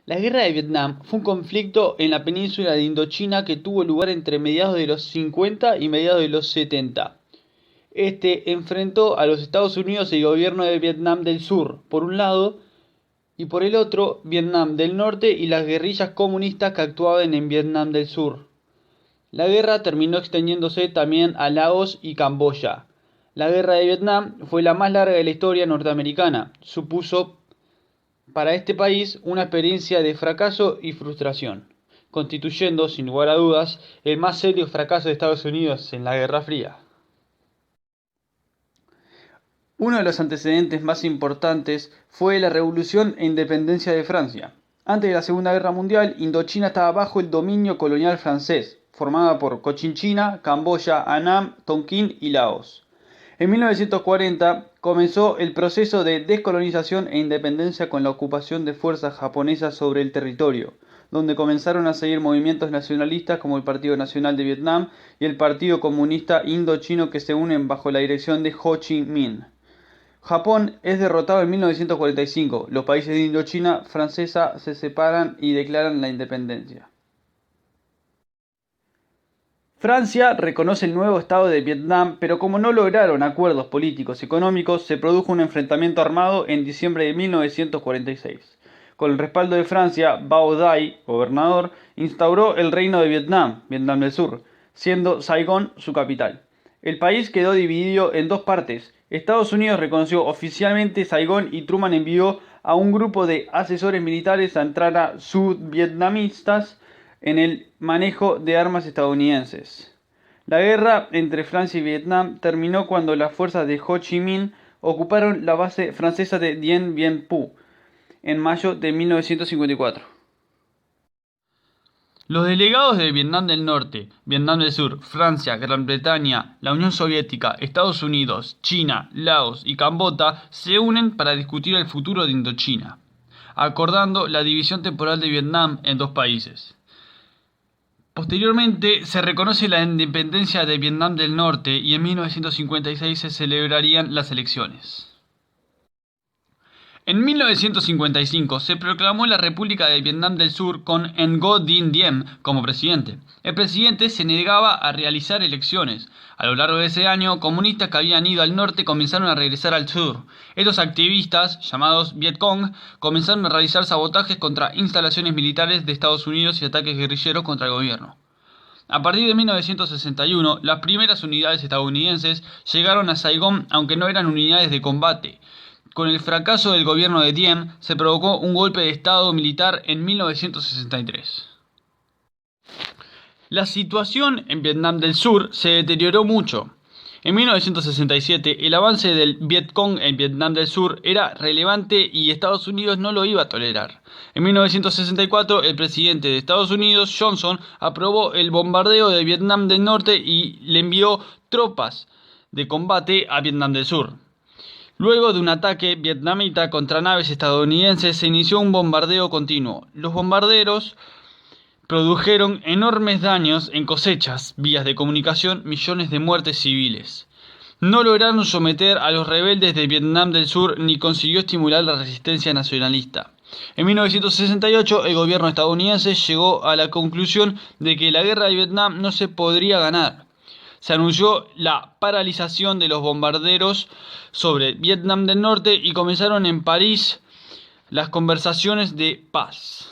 La Guerra de Vietnam fue un conflicto en la península de Indochina que tuvo lugar entre mediados de los 50 y mediados de los 70. Este enfrentó a los Estados Unidos y el gobierno de Vietnam del Sur, por un lado, y por el otro, Vietnam del Norte y las guerrillas comunistas que actuaban en Vietnam del Sur. La guerra terminó extendiéndose también a Laos y Camboya. La Guerra de Vietnam fue la más larga de la historia norteamericana. Supuso para este país una experiencia de fracaso y frustración, constituyendo, sin lugar a dudas, el más serio fracaso de Estados Unidos en la Guerra Fría. Uno de los antecedentes más importantes fue la Revolución e Independencia de Francia. Antes de la Segunda Guerra Mundial, Indochina estaba bajo el dominio colonial francés, formada por Cochinchina, Camboya, Annam, Tonkin y Laos. En 1940 comenzó el proceso de descolonización e independencia con la ocupación de fuerzas japonesas sobre el territorio, donde comenzaron a seguir movimientos nacionalistas como el Partido Nacional de Vietnam y el Partido Comunista Indochino que se unen bajo la dirección de Ho Chi Minh. Japón es derrotado en 1945. Los países de Indochina francesa se separan y declaran la independencia. Francia reconoce el nuevo Estado de Vietnam, pero como no lograron acuerdos políticos y económicos, se produjo un enfrentamiento armado en diciembre de 1946. Con el respaldo de Francia, Bao Dai, gobernador, instauró el Reino de Vietnam, Vietnam del Sur, siendo Saigón su capital. El país quedó dividido en dos partes. Estados Unidos reconoció oficialmente Saigón y Truman envió a un grupo de asesores militares a entrar a sudvietnamistas en el manejo de armas estadounidenses. La guerra entre Francia y Vietnam terminó cuando las fuerzas de Ho Chi Minh ocuparon la base francesa de Dien Bien Phu en mayo de 1954. Los delegados de Vietnam del Norte, Vietnam del Sur, Francia, Gran Bretaña, la Unión Soviética, Estados Unidos, China, Laos y Camboya se unen para discutir el futuro de Indochina, acordando la división temporal de Vietnam en dos países. Posteriormente se reconoce la independencia de Vietnam del Norte y en 1956 se celebrarían las elecciones. En 1955 se proclamó la República de Vietnam del Sur con Ngo Dinh Diem como presidente. El presidente se negaba a realizar elecciones. A lo largo de ese año, comunistas que habían ido al norte comenzaron a regresar al sur. Estos activistas, llamados Vietcong, comenzaron a realizar sabotajes contra instalaciones militares de Estados Unidos y ataques guerrilleros contra el gobierno. A partir de 1961, las primeras unidades estadounidenses llegaron a Saigón, aunque no eran unidades de combate. Con el fracaso del gobierno de Diem, se provocó un golpe de estado militar en 1963. La situación en Vietnam del Sur se deterioró mucho. En 1967, el avance del Vietcong en Vietnam del Sur era relevante y Estados Unidos no lo iba a tolerar. En 1964, el presidente de Estados Unidos, Johnson, aprobó el bombardeo de Vietnam del Norte y le envió tropas de combate a Vietnam del Sur. Luego de un ataque vietnamita contra naves estadounidenses, se inició un bombardeo continuo. Los bombarderos produjeron enormes daños en cosechas, vías de comunicación, millones de muertes civiles. No lograron someter a los rebeldes de Vietnam del Sur ni consiguió estimular la resistencia nacionalista. En 1968, el gobierno estadounidense llegó a la conclusión de que la guerra de Vietnam no se podría ganar. Se anunció la paralización de los bombarderos sobre Vietnam del Norte y comenzaron en París las conversaciones de paz.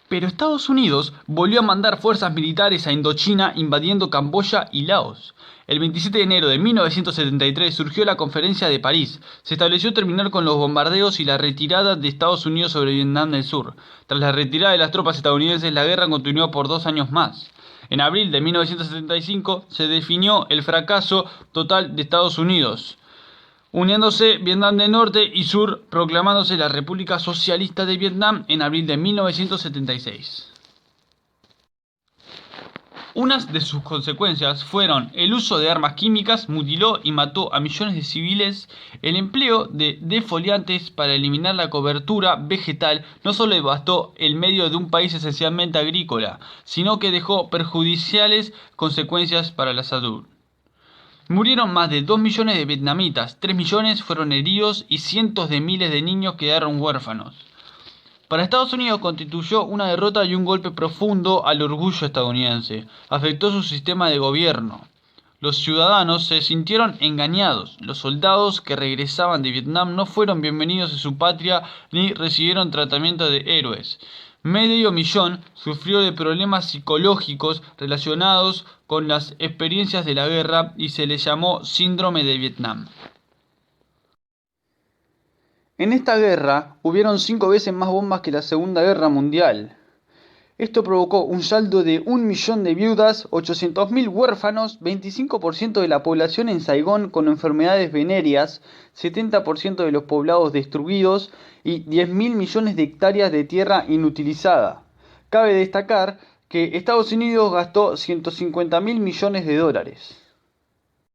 Pero Estados Unidos volvió a mandar fuerzas militares a Indochina invadiendo Camboya y Laos. El 27 de enero de 1973 surgió la Conferencia de París. Se estableció terminar con los bombardeos y la retirada de Estados Unidos sobre Vietnam del Sur. Tras la retirada de las tropas estadounidenses, la guerra continuó por 2 años más. En abril de 1975 se definió el fracaso total de Estados Unidos, uniéndose Vietnam del Norte y Sur, proclamándose la República Socialista de Vietnam en abril de 1976. Unas de sus consecuencias fueron el uso de armas químicas, mutiló y mató a millones de civiles, el empleo de defoliantes para eliminar la cobertura vegetal no solo devastó el medio de un país esencialmente agrícola, sino que dejó perjudiciales consecuencias para la salud. Murieron más de 2 millones de vietnamitas, 3 millones fueron heridos y cientos de miles de niños quedaron huérfanos. Para Estados Unidos constituyó una derrota y un golpe profundo al orgullo estadounidense. Afectó su sistema de gobierno. Los ciudadanos se sintieron engañados. Los soldados que regresaban de Vietnam no fueron bienvenidos en su patria ni recibieron tratamiento de héroes. Medio millón sufrió de problemas psicológicos relacionados con las experiencias de la guerra y se le llamó Síndrome de Vietnam. En esta guerra hubieron 5 veces más bombas que la Segunda Guerra Mundial. Esto provocó un saldo de 1 millón de viudas, 800.000 huérfanos, 25% de la población en Saigón con enfermedades venéreas, 70% de los poblados destruidos y 10.000 millones de hectáreas de tierra inutilizada. Cabe destacar que Estados Unidos gastó 150.000 millones de dólares.